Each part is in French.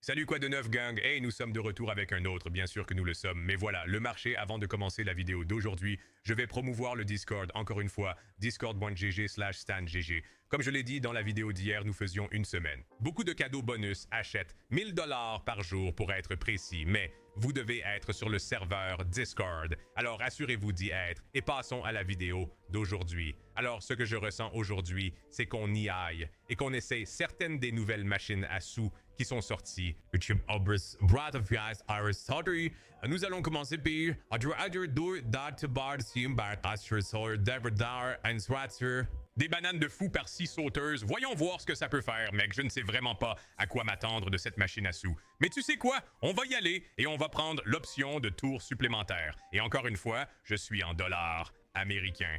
Salut quoi de neuf gang, hey nous sommes de retour avec un autre, bien sûr que nous le sommes, mais voilà, le marché, avant de commencer la vidéo d'aujourd'hui, je vais promouvoir le Discord, encore une fois, discord.gg/stangg. Comme je l'ai dit dans la vidéo d'hier, nous faisions une semaine. Beaucoup de cadeaux bonus achètent 1000 $ par jour pour être précis, mais vous devez être sur le serveur Discord. Alors assurez-vous d'y être et passons à la vidéo d'aujourd'hui. Alors ce que je ressens aujourd'hui, c'est qu'on y aille et qu'on essaie certaines des nouvelles machines à sous qui sont sorties. Nous allons commencer par des bananes de fou par 6 sauteuses. Voyons voir ce que ça peut faire, mec. Je ne sais vraiment pas à quoi m'attendre de cette machine à sous. Mais tu sais quoi? On va y aller et on va prendre l'option de tour supplémentaire. Et encore une fois, je suis en dollars américains.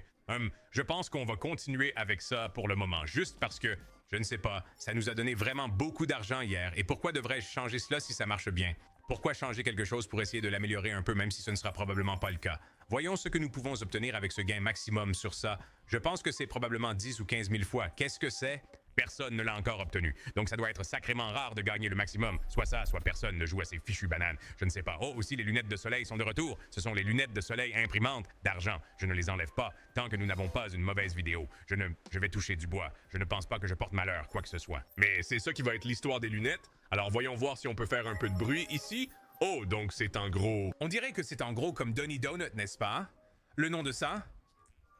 Je pense qu'on va continuer avec ça pour le moment, juste parce que, je ne sais pas, ça nous a donné vraiment beaucoup d'argent hier. Et pourquoi devrais-je changer cela si ça marche bien? Pourquoi changer quelque chose pour essayer de l'améliorer un peu, même si ce ne sera probablement pas le cas? Voyons ce que nous pouvons obtenir avec ce gain maximum sur ça. Je pense que c'est probablement 10 ou 15 000 fois. Qu'est-ce que c'est? Personne ne l'a encore obtenu. Donc ça doit être sacrément rare de gagner le maximum. Soit ça, soit personne ne joue à ces fichues bananes. Je ne sais pas. Oh, aussi les lunettes de soleil sont de retour. Ce sont les lunettes de soleil imprimantes d'argent. Je ne les enlève pas tant que nous n'avons pas une mauvaise vidéo. Je vais toucher du bois. Je ne pense pas que je porte malheur, quoi que ce soit. Mais c'est ça qui va être l'histoire des lunettes. Alors voyons voir si on peut faire un peu de bruit ici. Oh, donc c'est en gros... On dirait que c'est en gros comme Donny Donut, n'est-ce pas? Le nom de ça?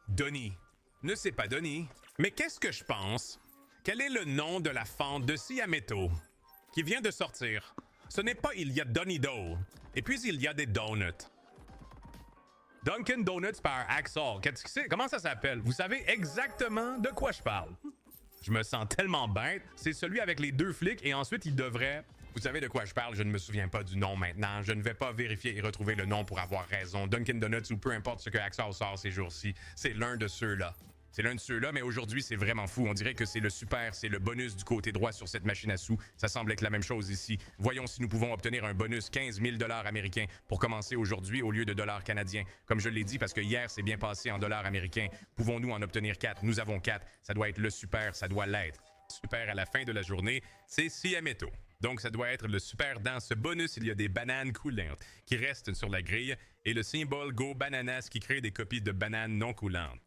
Donny. Ne c'est pas Donny. Mais qu'est-ce que je pense? Quel est le nom de la fente de Siameto qui vient de sortir? Ce n'est pas il y a Donny Dough. Et puis il y a des donuts. Dunkin' Donuts par Axel. Qu'est-ce que c'est? Comment ça s'appelle? Vous savez exactement de quoi je parle. Je me sens tellement bête. C'est celui avec les deux flics et ensuite il devrait... Vous savez de quoi je parle, je ne me souviens pas du nom maintenant. Je ne vais pas vérifier et retrouver le nom pour avoir raison. Dunkin' Donuts ou peu importe ce que Axel sort ces jours-ci, c'est l'un de ceux-là. C'est l'un de ceux-là, mais aujourd'hui, c'est vraiment fou. On dirait que c'est le super, c'est le bonus du côté droit sur cette machine à sous. Ça semble être la même chose ici. Voyons si nous pouvons obtenir un bonus 15 000 $ américains pour commencer aujourd'hui au lieu de dollars canadiens. Comme je l'ai dit, parce que hier, c'est bien passé en dollars américains. Pouvons-nous en obtenir 4? Nous avons 4. Ça doit être le super, ça doit l'être. Super à la fin de la journée, c'est Siameto. Donc, ça doit être le super dans ce bonus. Il y a des bananes coulantes qui restent sur la grille et le symbole Go Bananas qui crée des copies de bananes non coulantes.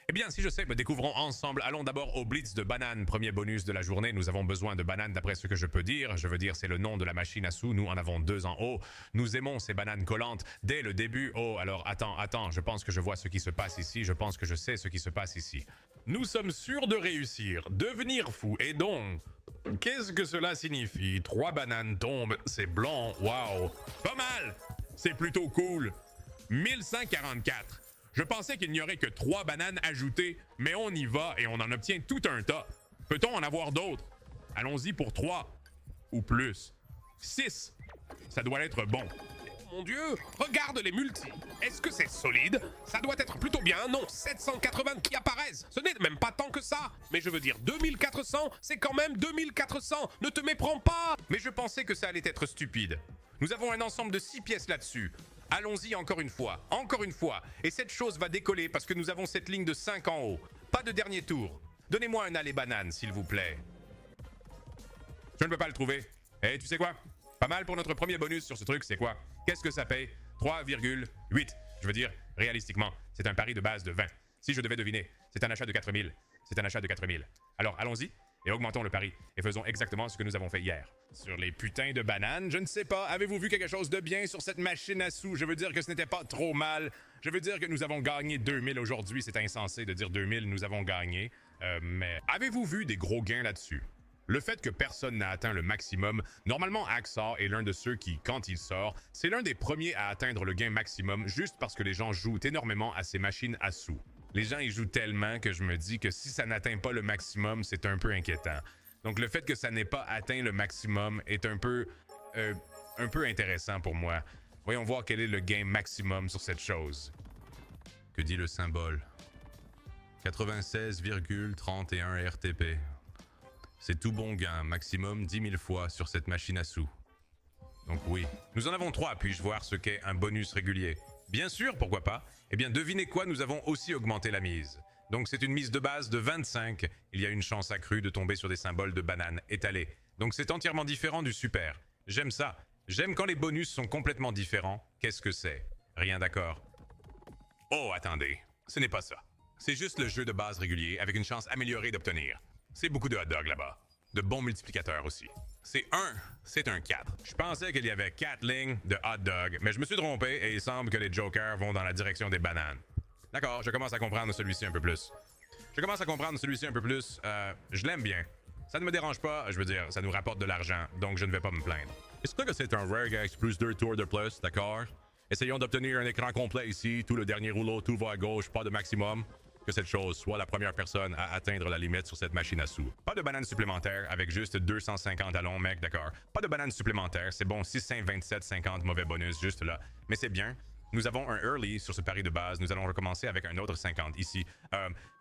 Eh bien, si je sais, découvrons ensemble. Allons d'abord au Blitz de bananes, premier bonus de la journée. Nous avons besoin de bananes d'après ce que je peux dire. Je veux dire, c'est le nom de la machine à sous. Nous en avons 2 en haut. Nous aimons ces bananes collantes dès le début. Oh, alors attends. Je pense que je vois ce qui se passe ici. Je pense que je sais ce qui se passe ici. Nous sommes sûrs de réussir, devenir fou. Et donc, qu'est-ce que cela signifie? 3 bananes tombent, c'est blanc, waouh. Pas mal! C'est plutôt cool. 1144. Je pensais qu'il n'y aurait que 3 bananes ajoutées, mais on y va et on en obtient tout un tas. Peut-on en avoir d'autres? Allons-y pour 3. Ou plus. 6. Ça doit être bon. Oh mon Dieu! Regarde les multis! Est-ce que c'est solide? Ça doit être plutôt bien, non? 780 qui apparaissent! Ce n'est même pas tant que ça! Mais je veux dire, 2400, c'est quand même 2400! Ne te méprends pas! Mais je pensais que ça allait être stupide. Nous avons un ensemble de 6 pièces là-dessus. Allons-y encore une fois. Et cette chose va décoller parce que nous avons cette ligne de 5 en haut. Pas de dernier tour. Donnez-moi un aller banane, s'il vous plaît. Je ne peux pas le trouver. Eh, tu sais quoi? Pas mal pour notre premier bonus sur ce truc, c'est quoi? Qu'est-ce que ça paye? 3,8. Je veux dire, réalistiquement, c'est un pari de base de 20. Si je devais deviner, c'est un achat de 4000. C'est un achat de 4000. Alors, allons-y. Et augmentons le pari. Et faisons exactement ce que nous avons fait hier. Sur les putains de bananes, je ne sais pas. Avez-vous vu quelque chose de bien sur cette machine à sous? Je veux dire que ce n'était pas trop mal. Je veux dire que nous avons gagné 2000 aujourd'hui. C'est insensé de dire 2000, nous avons gagné. Mais avez-vous vu des gros gains là-dessus? Le fait que personne n'a atteint le maximum, normalement Axar est l'un de ceux qui, quand il sort, c'est l'un des premiers à atteindre le gain maximum juste parce que les gens jouent énormément à ces machines à sous. Les gens y jouent tellement que je me dis que si ça n'atteint pas le maximum, c'est un peu inquiétant. Donc le fait que ça n'ait pas atteint le maximum est un peu intéressant pour moi. Voyons voir quel est le gain maximum sur cette chose. Que dit le symbole? 96,31 RTP. C'est tout bon gain, maximum 10 000 fois sur cette machine à sous. Donc oui. Nous en avons 3, puis-je voir ce qu'est un bonus régulier? Bien sûr, pourquoi pas? Eh bien, devinez quoi, nous avons aussi augmenté la mise. Donc c'est une mise de base de 25. Il y a une chance accrue de tomber sur des symboles de bananes étalés. Donc c'est entièrement différent du super. J'aime ça. J'aime quand les bonus sont complètement différents. Qu'est-ce que c'est? Rien d'accord. Oh, attendez. Ce n'est pas ça. C'est juste le jeu de base régulier avec une chance améliorée d'obtenir. C'est beaucoup de hot dog là-bas. De bons multiplicateurs aussi. C'est un 4. Je pensais qu'il y avait 4 lignes de hot dog, mais je me suis trompé et il semble que les jokers vont dans la direction des bananes. D'accord, je commence à comprendre celui-ci un peu plus. Je l'aime bien. Ça ne me dérange pas, je veux dire, ça nous rapporte de l'argent, donc je ne vais pas me plaindre. Est-ce que c'est un Regex plus 2 tours de plus, d'accord? Essayons d'obtenir un écran complet ici, tout le dernier rouleau, tout va à gauche, pas de maximum. Que cette chose soit la première personne à atteindre la limite sur cette machine à sous. Pas de bananes supplémentaires avec juste 250 allons, mec, d'accord. Pas de bananes supplémentaires, c'est bon, 627,50 mauvais bonus juste là. Mais c'est bien. Nous avons un early sur ce pari de base. Nous allons recommencer avec un autre 50 ici.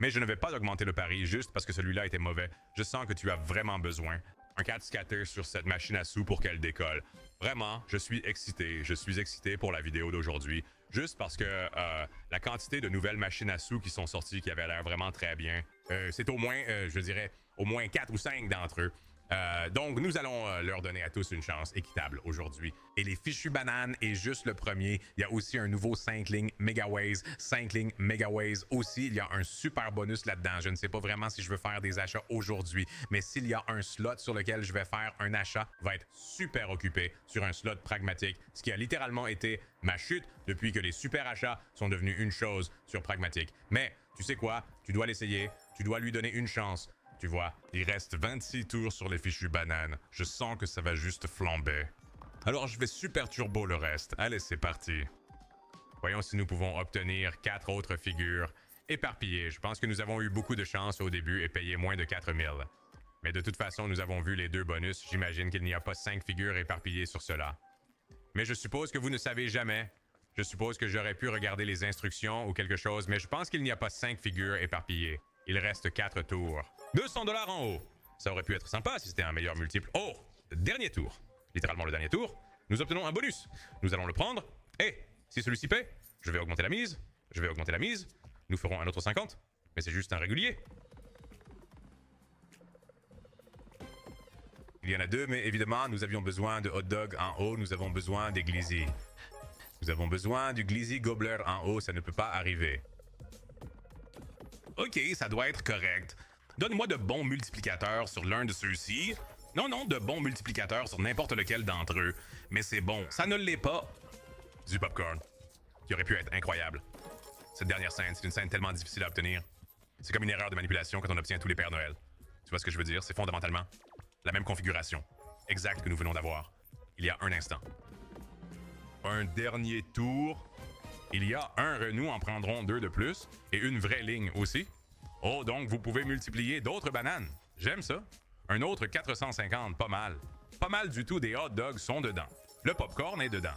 Mais je ne vais pas augmenter le pari juste parce que celui-là était mauvais. Je sens que tu as vraiment besoin. Un 4 scatter sur cette machine à sous pour qu'elle décolle. Vraiment, je suis excité. Je suis excité pour la vidéo d'aujourd'hui. Juste parce que la quantité de nouvelles machines à sous qui sont sorties, qui avaient l'air vraiment très bien, c'est au moins, je dirais, au moins 4 ou 5 d'entre eux. Donc, nous allons leur donner à tous une chance équitable aujourd'hui. Et les fichus bananes est juste le premier. Il y a aussi un nouveau 5 lignes Megaways. 5 lignes Megaways aussi. Il y a un super bonus là-dedans. Je ne sais pas vraiment si je veux faire des achats aujourd'hui, mais s'il y a un slot sur lequel je vais faire un achat, va être super occupé sur un slot pragmatique, ce qui a littéralement été ma chute depuis que les super achats sont devenus une chose sur pragmatique. Mais, tu sais quoi? Tu dois l'essayer. Tu dois lui donner une chance. Tu vois, il reste 26 tours sur les fichus bananes. Je sens que ça va juste flamber. Alors je vais super turbo le reste. Allez, c'est parti. Voyons si nous pouvons obtenir 4 autres figures éparpillées. Je pense que nous avons eu beaucoup de chance au début et payé moins de 4000. Mais de toute façon, nous avons vu les 2 bonus. J'imagine qu'il n'y a pas 5 figures éparpillées sur cela. Mais je suppose que vous ne savez jamais. Je suppose que j'aurais pu regarder les instructions ou quelque chose, mais je pense qu'il n'y a pas 5 figures éparpillées. Il reste 4 tours. 200 $ en haut. Ça aurait pu être sympa si c'était un meilleur multiple. Oh, dernier tour. Littéralement le dernier tour. Nous obtenons un bonus. Nous allons le prendre. Et si celui-ci paie, je vais augmenter la mise. Nous ferons un autre 50. Mais c'est juste un régulier. Il y en a 2, mais évidemment, nous avions besoin de hot dog en haut. Nous avons besoin des glizzy. Nous avons besoin du glizzy gobbler en haut. Ça ne peut pas arriver. Ok, ça doit être correct. Donne-moi de bons multiplicateurs sur l'un de ceux-ci. Non, de bons multiplicateurs sur n'importe lequel d'entre eux. Mais c'est bon, ça ne l'est pas. Du popcorn, qui aurait pu être incroyable. Cette dernière scène, c'est une scène tellement difficile à obtenir. C'est comme une erreur de manipulation quand on obtient tous les Pères Noël. Tu vois ce que je veux dire? C'est fondamentalement la même configuration, exacte que nous venons d'avoir, il y a un instant. Un dernier tour. Il y a un Renault en prendront 2 de plus, et une vraie ligne aussi. Oh, donc vous pouvez multiplier d'autres bananes. J'aime ça. Un autre 450, pas mal. Pas mal du tout des hot dogs sont dedans. Le popcorn est dedans.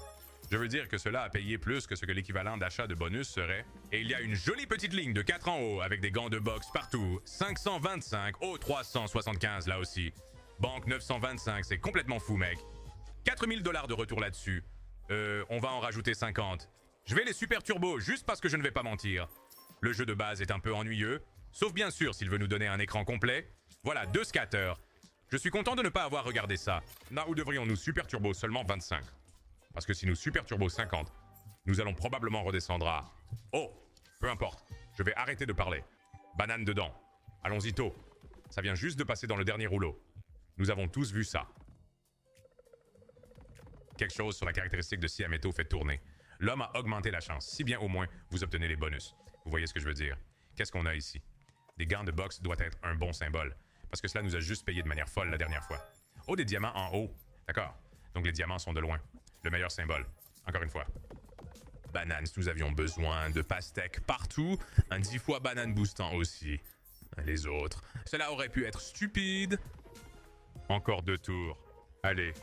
Je veux dire que cela a payé plus que ce que l'équivalent d'achat de bonus serait. Et il y a une jolie petite ligne de 4 en haut avec des gants de boxe partout. 525, oh 375 là aussi. Banque 925, c'est complètement fou, mec. 4000 $ de retour là-dessus. On va en rajouter 50. Je vais les super turbo juste parce que je ne vais pas mentir. Le jeu de base est un peu ennuyeux, sauf bien sûr s'il veut nous donner un écran complet. Voilà, 2 scatters. Je suis content de ne pas avoir regardé ça. Là où devrions-nous super turbo seulement 25? Parce que si nous super turbo 50, nous allons probablement redescendre à... Oh, peu importe, je vais arrêter de parler. Banane dedans. Allons-y tôt. Ça vient juste de passer dans le dernier rouleau. Nous avons tous vu ça. Quelque chose sur la caractéristique de Siameto fait tourner. L'homme a augmenté la chance, si bien au moins vous obtenez les bonus. Vous voyez ce que je veux dire? Qu'est-ce qu'on a ici? Des gants de boxe doivent être un bon symbole, parce que cela nous a juste payé de manière folle la dernière fois. Oh, des diamants en haut. D'accord. Donc les diamants sont de loin. Le meilleur symbole. Encore une fois. Bananes, nous avions besoin de pastèques partout. Un 10 fois banane boostant aussi. Les autres. Cela aurait pu être stupide. Encore 2 tours. Allez.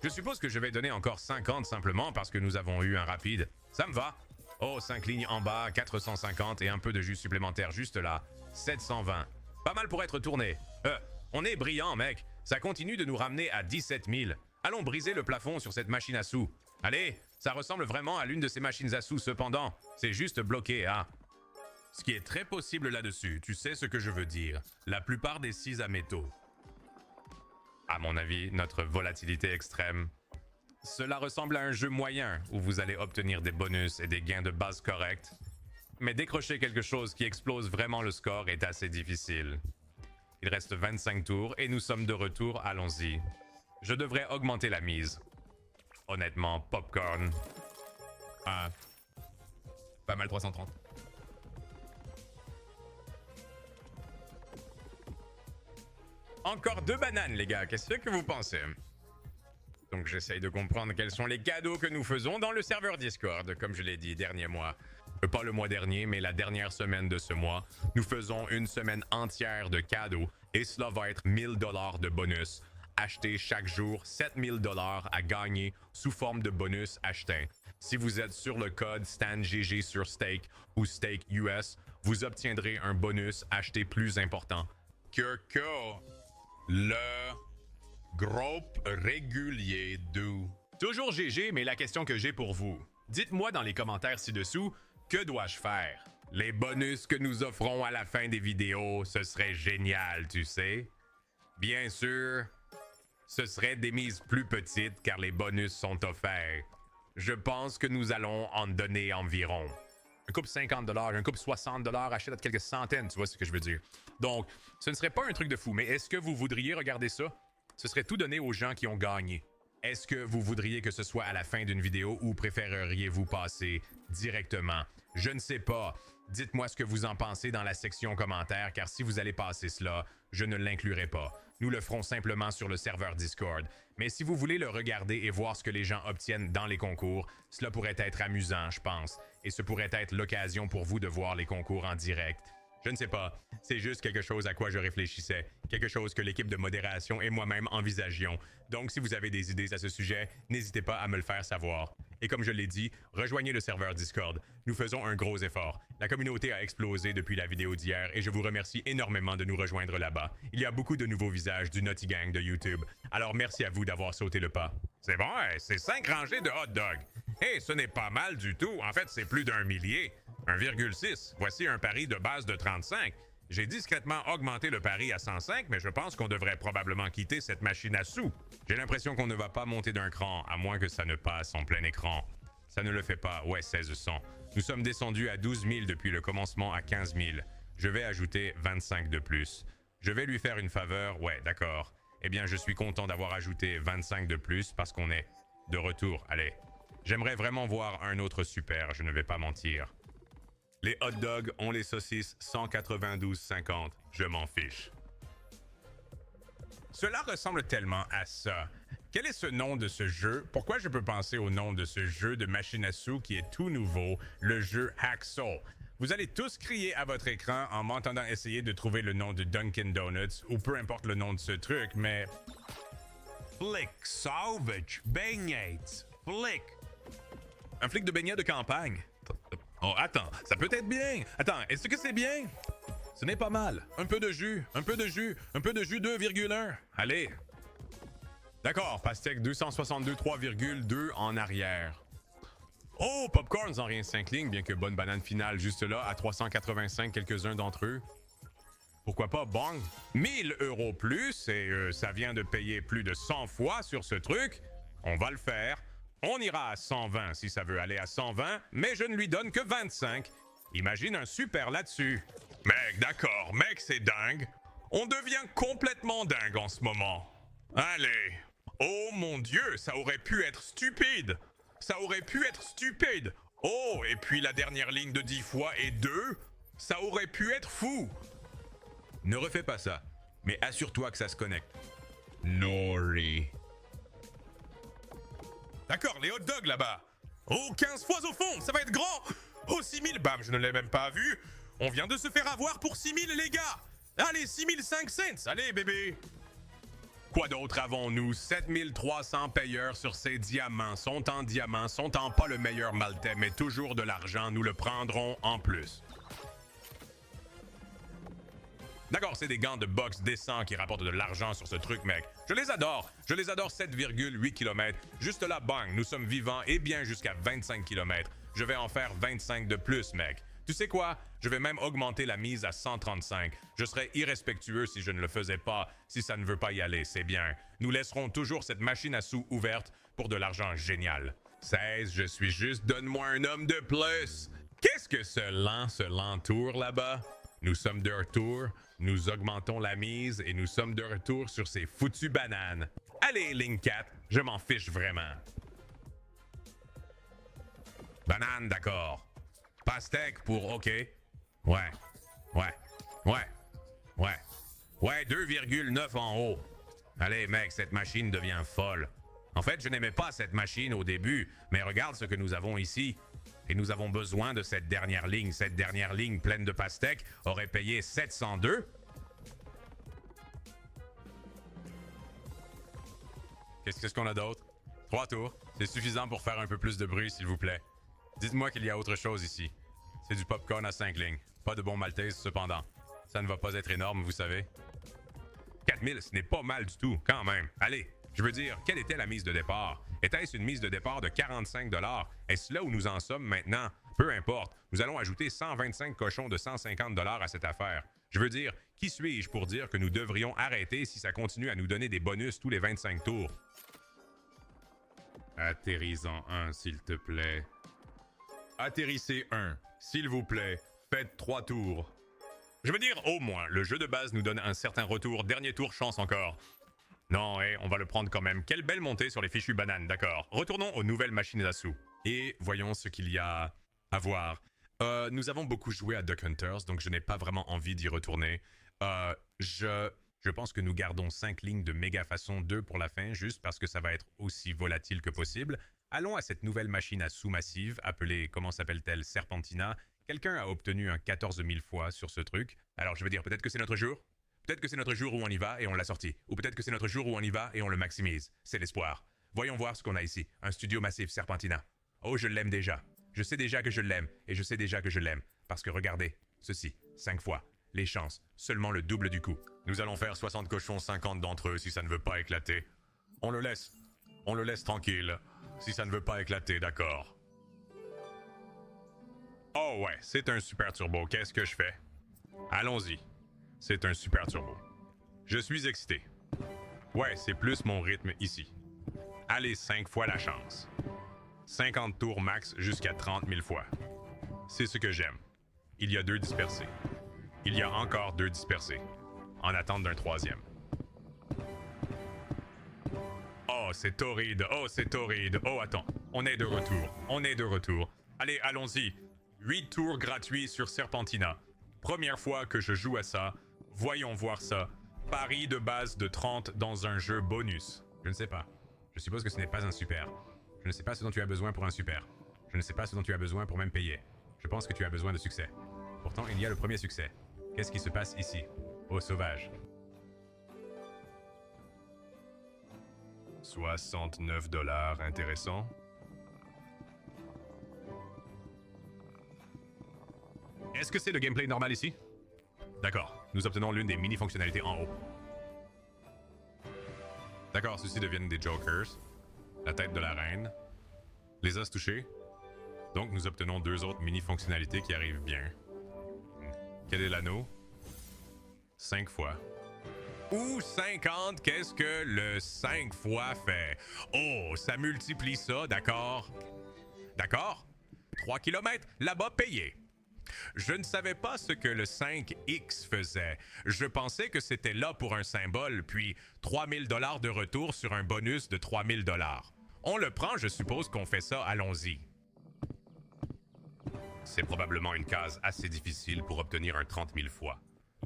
Je suppose que je vais donner encore 50 simplement parce que nous avons eu un rapide. Ça me va. Oh, 5 lignes en bas, 450 et un peu de jus supplémentaire juste là. 720. Pas mal pour être tourné. On est brillant, mec. Ça continue de nous ramener à 17 000. Allons briser le plafond sur cette machine à sous. Allez, ça ressemble vraiment à l'une de ces machines à sous cependant. C'est juste bloqué, hein. Ce qui est très possible là-dessus, tu sais ce que je veux dire. La plupart des scies à métaux à mon avis, notre volatilité extrême. Cela ressemble à un jeu moyen où vous allez obtenir des bonus et des gains de base corrects, mais décrocher quelque chose qui explose vraiment le score est assez difficile. Il reste 25 tours et nous sommes de retour, allons-y. Je devrais augmenter la mise. Honnêtement, Popcorn. Ah. Pas mal 330. Encore 2 bananes, les gars, qu'est-ce que vous pensez? Donc j'essaye de comprendre quels sont les cadeaux que nous faisons dans le serveur Discord, comme je l'ai dit dernier mois. Pas le mois dernier, mais la dernière semaine de ce mois, nous faisons une semaine entière de cadeaux et cela va être 1000 $ de bonus. Achetez chaque jour 7000 $ à gagner sous forme de bonus achetés. Si vous êtes sur le code STANGG sur Stake ou Stake US, vous obtiendrez un bonus acheté plus important. Que le groupe régulier du... Toujours GG, mais la question que j'ai pour vous. Dites-moi dans les commentaires ci-dessous, que dois-je faire? Les bonus que nous offrons à la fin des vidéos, ce serait génial, tu sais. Bien sûr, ce serait des mises plus petites car les bonus sont offerts. Je pense que nous allons en donner environ. Un couple 50 $, un couple 60 $, achète à quelques centaines, tu vois ce que je veux dire. Donc, ce ne serait pas un truc de fou, mais est-ce que vous voudriez regarder ça? Ce serait tout donné aux gens qui ont gagné. Est-ce que vous voudriez que ce soit à la fin d'une vidéo ou préféreriez-vous passer directement? Je ne sais pas. Dites-moi ce que vous en pensez dans la section commentaires, car si vous allez passer cela, je ne l'inclurai pas. Nous le ferons simplement sur le serveur Discord. Mais si vous voulez le regarder et voir ce que les gens obtiennent dans les concours, cela pourrait être amusant, je pense. Et ce pourrait être l'occasion pour vous de voir les concours en direct. Je ne sais pas, c'est juste quelque chose à quoi je réfléchissais, quelque chose que l'équipe de modération et moi-même envisagions. Donc si vous avez des idées à ce sujet, n'hésitez pas à me le faire savoir. Et comme je l'ai dit, rejoignez le serveur Discord. Nous faisons un gros effort. La communauté a explosé depuis la vidéo d'hier et je vous remercie énormément de nous rejoindre là-bas. Il y a beaucoup de nouveaux visages du Naughty Gang de YouTube. Alors merci à vous d'avoir sauté le pas. C'est bon, c'est 5 rangées de hot dog. Et ce n'est pas mal du tout. En fait, c'est plus d'1 millier. 1,6. Voici un pari de base de 35. J'ai discrètement augmenté le pari à 105, mais je pense qu'on devrait probablement quitter cette machine à sous. J'ai l'impression qu'on ne va pas monter d'un cran, à moins que ça ne passe en plein écran. Ça ne le fait pas, ouais, 1600. Nous sommes descendus à 12 000 depuis le commencement à 15 000. Je vais ajouter 25 de plus. Je vais lui faire une faveur, ouais, d'accord. Eh bien, je suis content d'avoir ajouté 25 de plus parce qu'on est de retour, allez. J'aimerais vraiment voir un autre super, je ne vais pas mentir. Les hot dogs ont les saucisses 192,50. Je m'en fiche. Cela ressemble tellement à ça. Quel est ce nom de ce jeu? Pourquoi je peux penser au nom de ce jeu de machine à sous qui est tout nouveau, le jeu Hacksaw? Vous allez tous crier à votre écran en m'entendant essayer de trouver le nom de Dunkin' Donuts ou peu importe le nom de ce truc, mais... Flick Salvage Beignets. Flick. Un flic de beignets de campagne. Oh, attends, ça peut être bien. Attends, est-ce que c'est bien? Ce n'est pas mal. Un peu de jus, un peu de jus, un peu de jus 2,1. Allez. D'accord, pastèque 262 3,2 en arrière. Oh, popcorn sans rien 5 lignes, bien que bonne banane finale juste là à 385 quelques-uns d'entre eux. Pourquoi pas bang? 1000 € plus et ça vient de payer plus de 100 fois sur ce truc. On va le faire. On ira à 120 si ça veut aller à 120, mais je ne lui donne que 25. Imagine un super là-dessus. Mec, d'accord, mec, c'est dingue. On devient complètement dingue en ce moment. Allez. Oh mon Dieu, ça aurait pu être stupide. Ça aurait pu être stupide. Oh, et puis la dernière ligne de 10 fois et 2, ça aurait pu être fou. Ne refais pas ça, mais assure-toi que ça se connecte. Nori. D'accord, les hot dogs là-bas. Oh, 15 fois au fond, ça va être grand. Oh, 6000, bam, je ne l'ai même pas vu. On vient de se faire avoir pour 6000, les gars. Allez, 6005 cents, allez, bébé. Quoi d'autre avons-nous? 7300 payeurs sur ces diamants. Sont en pas le meilleur maltais, mais toujours de l'argent. Nous le prendrons en plus. D'accord, c'est des gants de boxe décents qui rapportent de l'argent sur ce truc, mec. Je les adore 7,8 km. Juste là, bang, nous sommes vivants et bien jusqu'à 25 km. Je vais en faire 25 de plus, mec. Tu sais quoi? Je vais même augmenter la mise à 135. Je serais irrespectueux si je ne le faisais pas. Si ça ne veut pas y aller, c'est bien. nous laisserons toujours cette machine à sous ouverte pour de l'argent génial. 16, je suis juste, donne-moi un homme de plus. Qu'est-ce que ce lent tour là-bas? Nous sommes de retour, nous augmentons la mise et nous sommes de retour sur ces foutues bananes. Allez, ligne 4, je m'en fiche vraiment. Banane, d'accord. Pastèque pour OK. Ouais. 2,9 en haut. Allez, mec, cette machine devient folle. En fait, je n'aimais pas cette machine au début, mais regarde ce que nous avons ici. Et nous avons besoin de cette dernière ligne. Cette dernière ligne pleine de pastèques aurait payé 702. Qu'est-ce qu'on a d'autre? 3 tours. C'est suffisant pour faire un peu plus de bruit, s'il vous plaît. Dites-moi qu'il y a autre chose ici. C'est du popcorn à 5 lignes. Pas de bon maltaise, cependant. Ça ne va pas être énorme, vous savez. 4000, ce n'est pas mal du tout, quand même. Allez, je veux dire, quelle était la mise de départ? Était-ce une mise de départ de 45 $? Est-ce là où nous en sommes maintenant? Peu importe. Nous allons ajouter 125 cochons de 150 $ à cette affaire. Je veux dire, qui suis-je pour dire que nous devrions arrêter si ça continue à nous donner des bonus tous les 25 tours? Atterrissons un, s'il te plaît. Atterrissez un, s'il vous plaît. Faites 3 tours. Je veux dire, au moins, le jeu de base nous donne un certain retour. Dernier tour, chance encore. Non, on va le prendre quand même. Quelle belle montée sur les fichues bananes, d'accord. Retournons aux nouvelles machines à sous. Et voyons ce qu'il y a à voir. Nous avons beaucoup joué à Duck Hunters, donc je n'ai pas vraiment envie d'y retourner. Je pense que nous gardons 5 lignes de méga façon 2 pour la fin, juste parce que ça va être aussi volatile que possible. Allons à cette nouvelle machine à sous massive, appelée, comment s'appelle-t-elle, Serpentina. Quelqu'un a obtenu un 14 000 fois sur ce truc. Alors je veux dire, peut-être que c'est notre jour. Peut-être que c'est notre jour où on y va et on l'a sorti. Ou peut-être que c'est notre jour où on y va et on le maximise. C'est l'espoir. Voyons voir ce qu'on a ici. Un studio massif Serpentina. Oh, je l'aime déjà. Je sais déjà que je l'aime. Et je sais déjà que je l'aime. Parce que regardez, ceci, 5 fois. Les chances, seulement le double du coup. Nous allons faire 60 cochons, 50 d'entre eux si ça ne veut pas éclater. On le laisse. On le laisse tranquille. Si ça ne veut pas éclater, d'accord. Oh ouais, c'est un super turbo. Qu'est-ce que je fais? Allons-y. C'est un super turbo. Je suis excité. Ouais, c'est plus mon rythme ici. Allez, 5 fois la chance. 50 tours max jusqu'à 30 000 fois. C'est ce que j'aime. Il y a 2 dispersés. Il y a encore 2 dispersés. En attente d'un 3e. Oh, c'est torride. Oh, c'est torride. Oh, attends. On est de retour. On est de retour. Allez, allons-y. 8 tours gratuits sur Serpentina. Première fois que je joue à ça. Voyons voir ça. Pari de base de 30 dans un jeu bonus. Je ne sais pas. Je suppose que ce n'est pas un super. Je ne sais pas ce dont tu as besoin pour un super. Je ne sais pas ce dont tu as besoin pour même payer. Je pense que tu as besoin de succès. Pourtant, il y a le premier succès. Qu'est-ce qui se passe ici? Oh, sauvage. 69 $, intéressant. Est-ce que c'est le gameplay normal ici? D'accord, nous obtenons l'une des mini-fonctionnalités en haut. D'accord, ceux-ci deviennent des jokers. La tête de la reine. Les os touchés. Donc nous obtenons 2 autres mini-fonctionnalités qui arrivent bien. Quel est l'anneau? 5 fois. Ou 50, qu'est-ce que le 5 fois fait? Oh, ça multiplie ça, d'accord? D'accord? 3 km, là-bas payé. Je ne savais pas ce que le 5X faisait. Je pensais que c'était là pour un symbole, puis 3000 $ de retour sur un bonus de 3000 $. On le prend, je suppose qu'on fait ça, allons-y. C'est probablement une case assez difficile pour obtenir un 30 000 fois.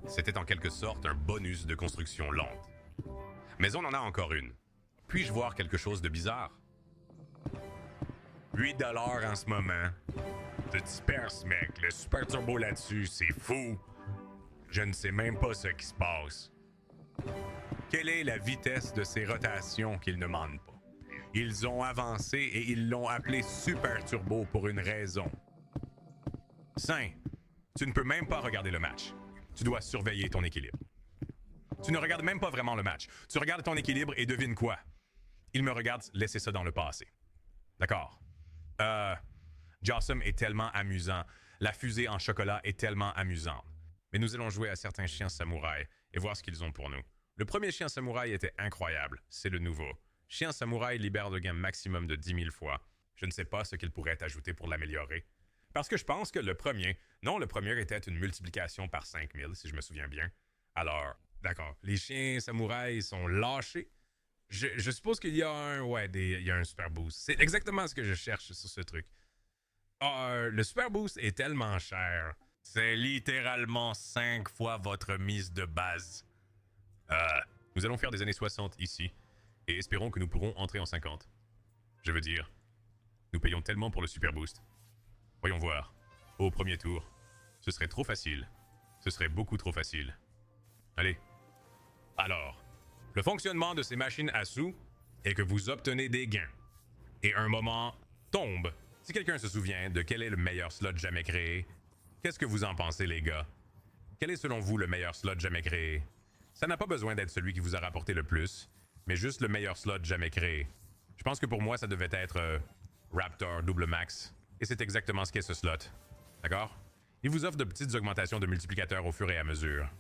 C'était en quelque sorte un bonus de construction lente. Mais on en a encore une. Puis-je voir quelque chose de bizarre? 8 $ en ce moment. Te disperse, mec. Le super turbo là-dessus, c'est fou. Je ne sais même pas ce qui se passe. Quelle est la vitesse de ces rotations qu'ils ne demandent pas? Ils ont avancé et ils l'ont appelé super turbo pour une raison. Sain, tu ne peux même pas regarder le match. Tu dois surveiller ton équilibre. Tu ne regardes même pas vraiment le match. Tu regardes ton équilibre et devine quoi? Il me regarde laisser ça dans le passé. D'accord. Jossum est tellement amusant. La fusée en chocolat est tellement amusante. Mais nous allons jouer à certains chiens samouraïs et voir ce qu'ils ont pour nous. Le premier chien samouraï était incroyable, c'est le nouveau. Chien samouraï libère le gain maximum de 10 000 fois. Je ne sais pas ce qu'il pourrait ajouter pour l'améliorer. Parce que je pense que le premier était une multiplication par 5000, si je me souviens bien. Alors, d'accord, les chiens samouraïs sont lâchés. Je suppose qu'il y a il y a un super boost. C'est exactement ce que je cherche sur ce truc. Le super boost est tellement cher. C'est littéralement 5 fois votre mise de base. Nous allons faire des années 60 ici, et espérons que nous pourrons entrer en 50. Je veux dire, nous payons tellement pour le super boost. Voyons voir. Au premier tour, ce serait trop facile. Ce serait beaucoup trop facile. Allez. Alors, le fonctionnement de ces machines à sous est que vous obtenez des gains. Et un moment tombe. Si quelqu'un se souvient de quel est le meilleur slot jamais créé, qu'est-ce que vous en pensez, les gars? Quel est selon vous le meilleur slot jamais créé? Ça n'a pas besoin d'être celui qui vous a rapporté le plus, mais juste le meilleur slot jamais créé. Je pense que pour moi, ça devait être Raptor double max. Et c'est exactement ce qu'est ce slot. D'accord? Il vous offre de petites augmentations de multiplicateurs au fur et à mesure.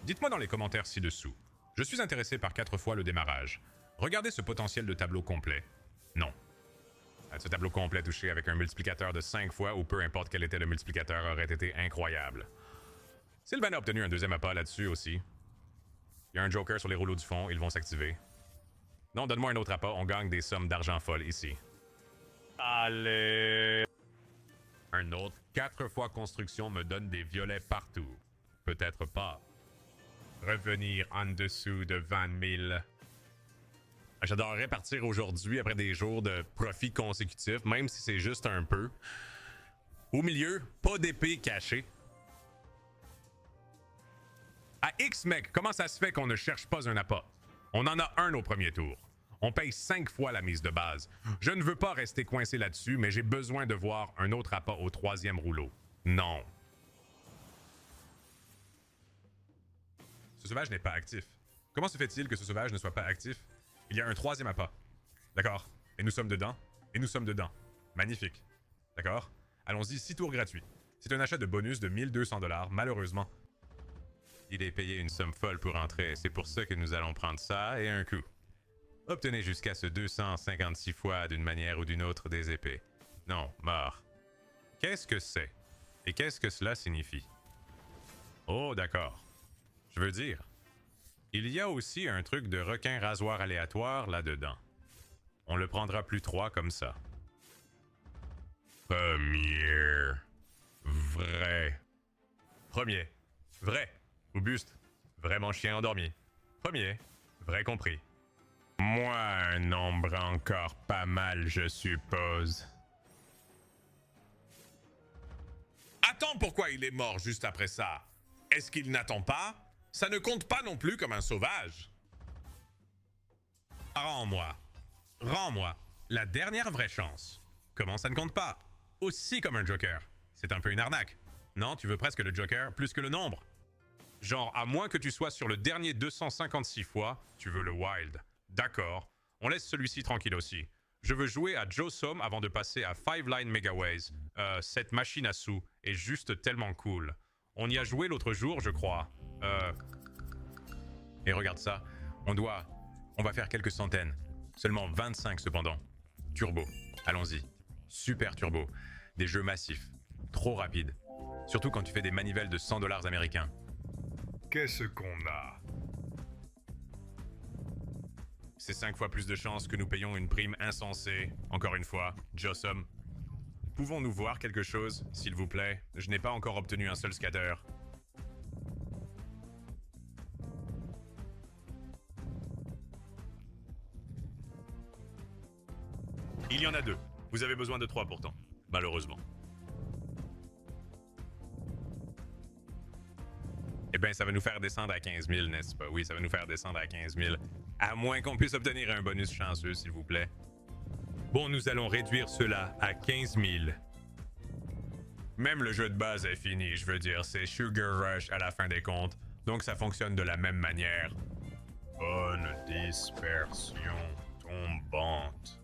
Dites-moi dans les commentaires ci-dessous. Je suis intéressé par 4 fois le démarrage. Regardez ce potentiel de tableau complet. Non. Ce tableau complet touché avec un multiplicateur de 5 fois ou peu importe quel était le multiplicateur aurait été incroyable. Sylvain a obtenu un deuxième appât là-dessus aussi. Il y a un joker sur les rouleaux du fond, ils vont s'activer. Non, donne-moi un autre appât, on gagne des sommes d'argent folles ici. Allez! Un autre 4 fois construction me donne des violets partout. Peut-être pas. Revenir en dessous de 20 000. J'adorerais partir aujourd'hui après des jours de profit consécutifs, même si c'est juste un peu. Au milieu, pas d'épée cachée. À X, mec, comment ça se fait qu'on ne cherche pas un appât? On en a un au premier tour. On paye 5 fois la mise de base. Je ne veux pas rester coincé là-dessus, mais j'ai besoin de voir un autre appât au 3e rouleau. Non. Ce sauvage n'est pas actif. Comment se fait-il que ce sauvage ne soit pas actif? Il y a un 3e appât. D'accord. Et nous sommes dedans. Et nous sommes dedans. Magnifique. D'accord. Allons-y, 6 tours gratuits. C'est un achat de bonus de 1200 $, malheureusement. Il est payé une somme folle pour entrer. C'est pour ça que nous allons prendre ça et un coup. Obtenez jusqu'à ce 256 fois d'une manière ou d'une autre des épées. Non, mort. Qu'est-ce que c'est? Et qu'est-ce que cela signifie? Oh, d'accord. Je veux dire, il y a aussi un truc de requin rasoir aléatoire là-dedans. On le prendra plus 3 comme ça. Premier. Vrai. Premier. Vrai. Auguste. Vraiment chien endormi. Premier. Vrai compris. Moi, un nombre encore pas mal, je suppose. Attends, pourquoi il est mort juste après ça? Est-ce qu'il n'attend pas? Ça ne compte pas non plus comme un sauvage. Rends-moi. Rends-moi. La dernière vraie chance. Comment ça ne compte pas? Aussi comme un joker. C'est un peu une arnaque. Non, tu veux presque le joker plus que le nombre. Genre, à moins que tu sois sur le dernier 256 fois, tu veux le wild. D'accord. On laisse celui-ci tranquille aussi. Je veux jouer à Joe Somme avant de passer à 5 Line Megaways. Cette machine à sous est juste tellement cool. On y a joué l'autre jour, je crois. Et regarde ça. On va faire quelques centaines. Seulement 25 cependant. Turbo. Allons-y. Super turbo. Des jeux massifs. Trop rapides. Surtout quand tu fais des manivelles de 100 $ américains. Qu'est-ce qu'on a? C'est 5 fois plus de chances que nous payons une prime insensée. Encore une fois, Jossum. Pouvons-nous voir quelque chose, s'il vous plaît? Je n'ai pas encore obtenu un seul scatter. Il y en a 2. Vous avez besoin de 3 pourtant, malheureusement. Eh bien, ça va nous faire descendre à 15 000, n'est-ce pas? Oui, ça va nous faire descendre à 15 000. À moins qu'on puisse obtenir un bonus chanceux, s'il vous plaît. Bon, nous allons réduire cela à 15 000. Même le jeu de base est fini, je veux dire, c'est Sugar Rush à la fin des comptes, donc ça fonctionne de la même manière. Bonne dispersion tombante.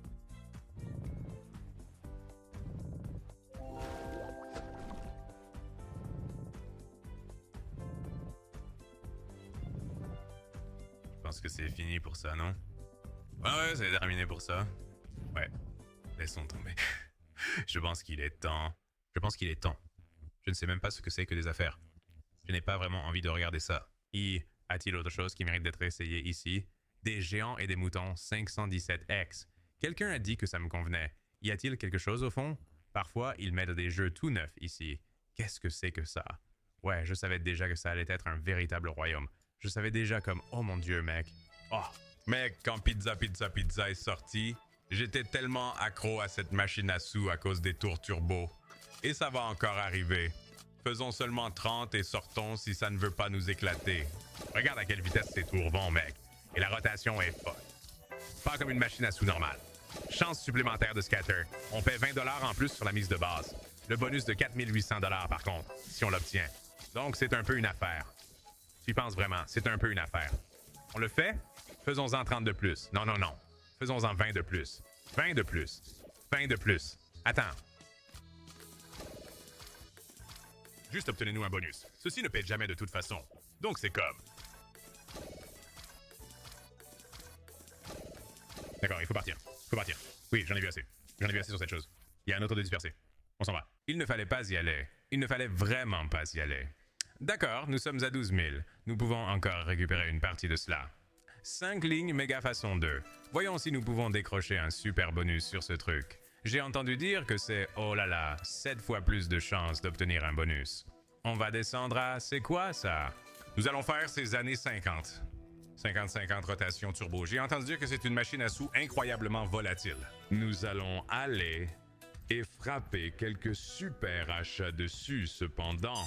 c'est fini pour ça, non? Ouais, c'est terminé pour ça. Ouais, laissons tomber. Je pense qu'il est temps. Je pense qu'il est temps. Je ne sais même pas ce que c'est que des affaires. Je n'ai pas vraiment envie de regarder ça. Y a-t-il autre chose qui mérite d'être essayé ici? Des géants et des moutons 517X. Quelqu'un a dit que ça me convenait. Y a-t-il quelque chose au fond? Parfois, ils mettent des jeux tout neufs ici. Qu'est-ce que c'est que ça? Ouais, je savais déjà que ça allait être un véritable royaume. Je savais déjà comme, oh mon dieu, mec. Oh, mec, quand Pizza est sorti, j'étais tellement accro à cette machine à sous à cause des tours turbo. Et ça va encore arriver. Faisons seulement 30 et sortons si ça ne veut pas nous éclater. Regarde à quelle vitesse ces tours vont, mec. Et la rotation est folle. Pas comme une machine à sous normale. Chance supplémentaire de scatter. On paie 20$ en plus sur la mise de base. Le bonus de 4800$ par contre, si on l'obtient. Donc c'est un peu une affaire. Tu y penses vraiment, c'est un peu une affaire. On le fait? Faisons-en 30 de plus. Non. Faisons-en 20 de plus. 20 de plus. 20 de plus. Attends. Juste obtenez-nous un bonus. Ceci ne paie jamais de toute façon. Donc c'est comme... D'accord, il faut partir. Oui, j'en ai vu assez. J'en ai vu assez sur cette chose. Il y a un autre de dispersé. On s'en va. Il ne fallait pas y aller. Il ne fallait vraiment pas y aller. D'accord, nous sommes à 12 000. Nous pouvons encore récupérer une partie de cela. 5 lignes méga façon 2. Voyons si nous pouvons décrocher un super bonus sur ce truc. J'ai entendu dire que c'est, oh là là, 7 fois plus de chances d'obtenir un bonus. On va descendre à, c'est quoi ça? Nous allons faire ces années 50. 50-50 rotation turbo. J'ai entendu dire que c'est une machine à sous incroyablement volatile. Nous allons aller et frapper quelques super achats dessus cependant.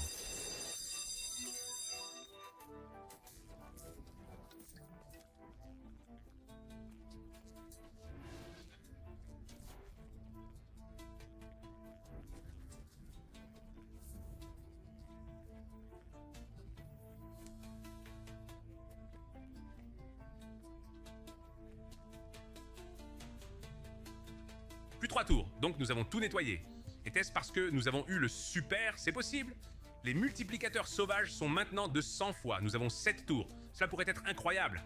Plus 3 tours, donc nous avons tout nettoyé. Était-ce parce que nous avons eu le super? C'est possible. Les multiplicateurs sauvages sont maintenant de 100 fois. Nous avons 7 tours. Cela pourrait être incroyable.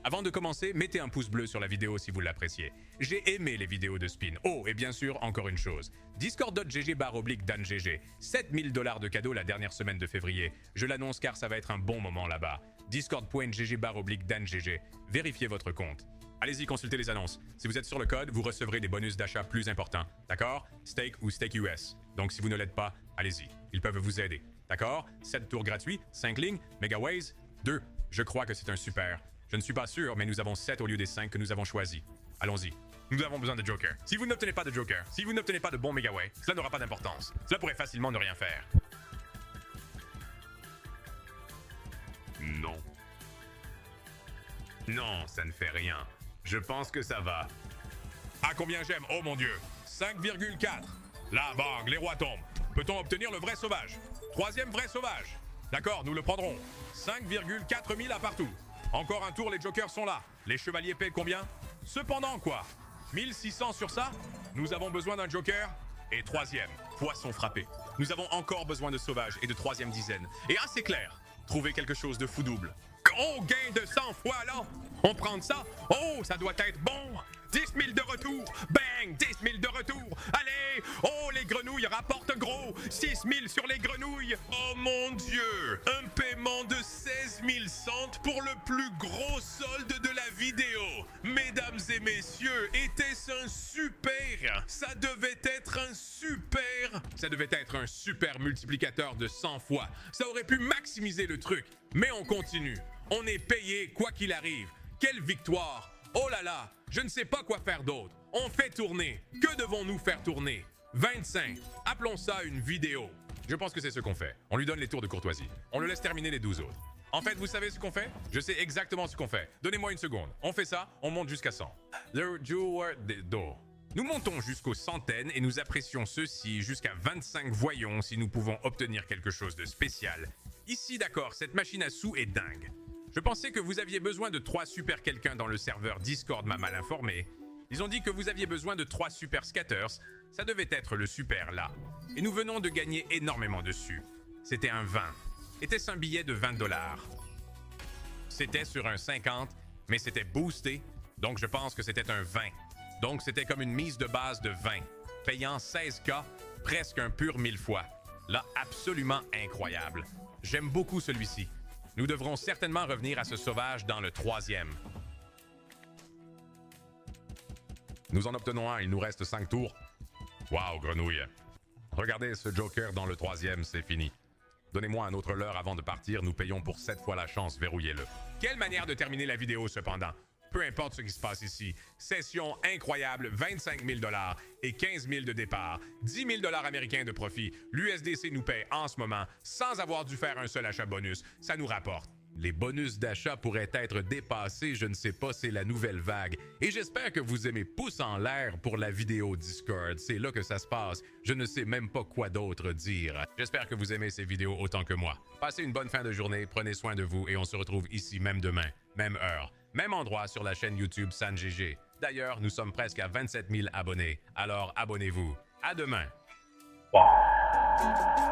Avant de commencer, mettez un pouce bleu sur la vidéo si vous l'appréciez. J'ai aimé les vidéos de Spin. Oh, et bien sûr, encore une chose. Discord.gg/DanGG. 7000$ de cadeaux la dernière semaine de février. Je l'annonce car ça va être un bon moment là-bas. Discord.gg/DanGG. Vérifiez votre compte. Allez-y, consultez les annonces. Si vous êtes sur le code, vous recevrez des bonus d'achat plus importants. D'accord? Steak ou Steak US. Donc si vous ne l'êtes pas, allez-y. Ils peuvent vous aider. D'accord? 7 tours gratuits, 5 lignes, Megaways, 2. Je crois que c'est un super. Je ne suis pas sûr, mais nous avons 7 au lieu des 5 que nous avons choisis. Allons-y. Nous avons besoin de Joker. Si vous n'obtenez pas de Joker, si vous n'obtenez pas de bon Megaway, cela n'aura pas d'importance. Cela pourrait facilement ne rien faire. Non. Non, ça ne fait rien. Je pense que ça va. Ah, combien j'aime, oh mon dieu. 5,4. Là, bang, les rois tombent. Peut-on obtenir le vrai sauvage? 3e vrai sauvage. D'accord, nous le prendrons. 5,4 000 à partout. Encore un tour, les jokers sont là. Les chevaliers paient combien? Cependant, quoi? 1600 sur ça? Nous avons besoin d'un joker. Et 3e, poisson frappé. Nous avons encore besoin de sauvage et de 3e dizaine. Et assez clair, trouver quelque chose de fou double. Oh, gain de 100 fois là! On prend ça? Oh, ça doit être bon! 10 000 de retour! Bang! 10 000 de retour! Allez! Oh, les grenouilles rapportent gros! 6 000 sur les grenouilles! Oh mon dieu! Un paiement de 16 100 pour le plus gros solde de la vidéo! Mesdames et messieurs, était-ce un super? Ça devait être un super! Ça devait être un super multiplicateur de 100 fois. Ça aurait pu maximiser le truc. Mais on continue. On est payé quoi qu'il arrive. Quelle victoire! Oh là là, je ne sais pas quoi faire d'autre. On fait tourner. Que devons-nous faire tourner? 25. Appelons ça une vidéo. Je pense que c'est ce qu'on fait. On lui donne les tours de courtoisie. On le laisse terminer les 12 autres. En fait, vous savez ce qu'on fait? Je sais exactement ce qu'on fait. Donnez-moi une seconde. On fait ça, on monte jusqu'à 100. Nous montons jusqu'aux centaines et nous apprécions ceci jusqu'à 25. Voyons si nous pouvons obtenir quelque chose de spécial. Ici, d'accord, cette machine à sous est dingue. Je pensais que vous aviez besoin de 3 super quelqu'un dans le serveur Discord m'a mal informé. Ils ont dit que vous aviez besoin de 3 super scatters. Ça devait être le super là. Et nous venons de gagner énormément dessus. C'était un 20. Était-ce un billet de 20$? C'était sur un 50, mais c'était boosté, donc je pense que c'était un 20. Donc c'était comme une mise de base de 20, payant 16K, presque un pur 1000 fois. Là, absolument incroyable. J'aime beaucoup celui-ci. Nous devrons certainement revenir à ce sauvage dans le 3e. Nous en obtenons un, il nous reste 5 tours. Wow, grenouille. Regardez ce Joker dans le 3e, c'est fini. Donnez-moi un autre leurre avant de partir, nous payons pour 7 fois la chance, verrouillez-le. Quelle manière de terminer la vidéo cependant? Peu importe ce qui se passe ici. Session incroyable, 25 000 $ et 15 000 de départ. 10 000 $ américains de profit. L'USDC nous paie en ce moment sans avoir dû faire un seul achat bonus. Ça nous rapporte. Les bonus d'achat pourraient être dépassés, je ne sais pas, c'est la nouvelle vague. Et j'espère que vous aimez pouce en l'air pour la vidéo Discord. C'est là que ça se passe. Je ne sais même pas quoi d'autre dire. J'espère que vous aimez ces vidéos autant que moi. Passez une bonne fin de journée, prenez soin de vous et on se retrouve ici même demain, même heure, même endroit sur la chaîne YouTube SanGG. D'ailleurs, nous sommes presque à 27 000 abonnés. Alors abonnez-vous. À demain. Wow.